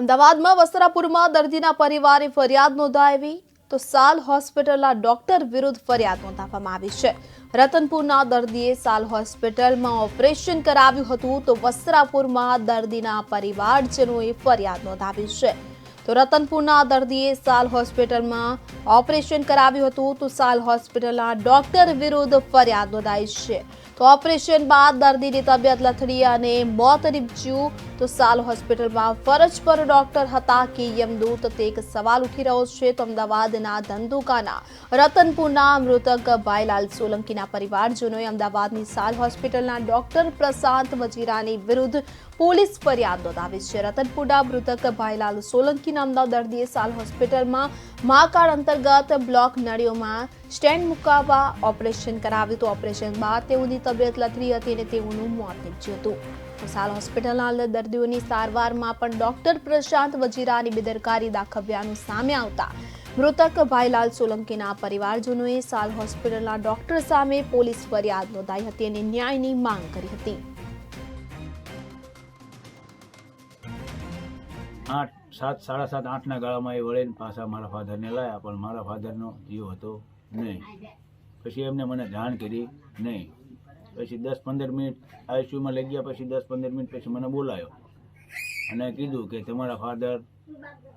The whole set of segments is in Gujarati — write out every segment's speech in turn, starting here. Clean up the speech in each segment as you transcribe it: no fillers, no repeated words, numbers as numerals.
અમદાવાદમાં વસ્ત્રાપુરમાં દર્દીના પરિવારે ફરિયાદ નોંધાવી તો સાલ હોસ્પિટલના ડોક્ટર વિરુદ્ધ ફરિયાદ નોંધાવવામાં આવી છે। રતનપુરના દર્દીએ સાલ હોસ્પિટલમાં ઓપરેશન કરાવ્યું હતું તો વસ્ત્રાપુરમાં દર્દીના પરિવારજનોએ ફરિયાદ નોંધાવી છે। તો રતનપુરના દર્દીએ સાલ હોસ્પિટલમાં ઓપરેશન કરાવ્યું હતું તો સાલ હોસ્પિટલના ડોક્ટર વિરુદ્ધ ફરિયાદ નોંધાઈ છે। તો ઓપરેશન બાદ દર્દીની તબિયત લથડી અને મોત નીપજ્યું તો સાલ હોસ્પિટલમાં ફરજ પર ડોક્ટર હતા કે યમદૂત તે એક સવાલ ઉઠી રહ્યો છે। તો અમદાવાદના ધંધુકાના રતનપુરના મૃતક ભાઈલાલ સોલંકીના પરિવારજનોએ અમદાવાદની સાલ હોસ્પિટલના ડોક્ટર પ્રશાંત વજીરાની વિરુદ્ધ પોલીસ ફરિયાદ નોંધાવી છે। રતનપુરના મૃતક ભાઈલાલ સોલંકી નામના દર્દીએ સાલ હોસ્પિટલમાં મહાકાળ અંતર્ગત બ્લોક નળીઓમાં સ્ટેન્ડ મુકાવવા ઓપરેશન કરાવ્યું તો ઓપરેશન બાદ તેઓની તબિયત લથડી હતી અને તેઓનું મોત નીપજ્યું હતું। સાલ હોસ્પિટલના દર્દીઓની સારવારમાં પણ ડોક્ટર પ્રશાંત વજીરાની બેદરકારી દાખવ્યાનું સામે આવતા મૃતક ભાઈલાલ સોલંકીના પરિવારજનોએ સાલ હોસ્પિટલના ડોક્ટર સામે પોલીસ ફરિયાદ નોંધાઈ હતી અને ન્યાયની માંગ કરી હતી। 7, 7:30, 8 ગાળામાં એ વળીને પાછા મારા ફાધરને લાયા, પણ મારા ફાધરનો જીવ હતો નહીં। પછી એમને મને જાણ કરી નહીં। પછી 10-15 મિનિટ આઈસીયુમાં લઈ ગયા। પછી 10-15 મિનિટ પછી મને બોલાયો અને કીધું કે તમારા ફાધર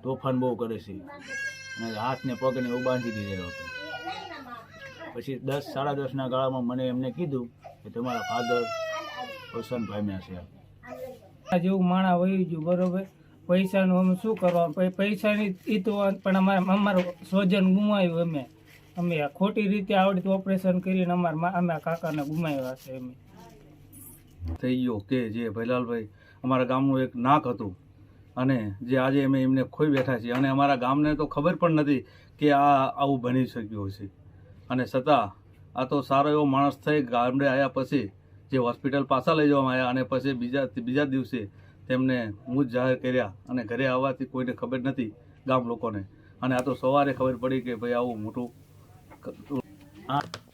તોફાન બહુ કરે છે અને હાથને પગને એવું બાંધી દીધેલો હતો। પછી 10, 10:30 ગાળામાં મને એમને કીધું કે તમારા ફાધર અવસાન પામ્યા છે। જેવું માણા વહી ગયું બરોબર, પૈસાનું અમે શું કરવા, પૈસાની ઈ તો પણ અમારું સ્વજન ગુમાવ્યું। અમે ખોટી રીતે આવડતું ઓપરેશન કરીને અમે કાકાને ગુમાવ્યા છે। અમે થઈ ગયો કે જે ભૈલાલભાઈ અમારા ગામનું એક નાક હતું અને જે આજે અમે એમને ખોઈ બેઠા છીએ અને અમારા ગામને તો ખબર પણ નથી કે આ આવું બની શક્યું છે। અને છતાં આ તો સારો એવો માણસ થઈ ગામડે આવ્યા પછી જે હોસ્પિટલ પાછા લઈ જવામાં આવ્યા અને પછી બીજા દિવસે તેમને મૂજ જાહેર કર્યા અને ઘરે આવવાથી કોઈને ખબર નથી ગામ લોકોને। અને આ તો સવારે ખબર પડી કે ભાઈ આવું મોટું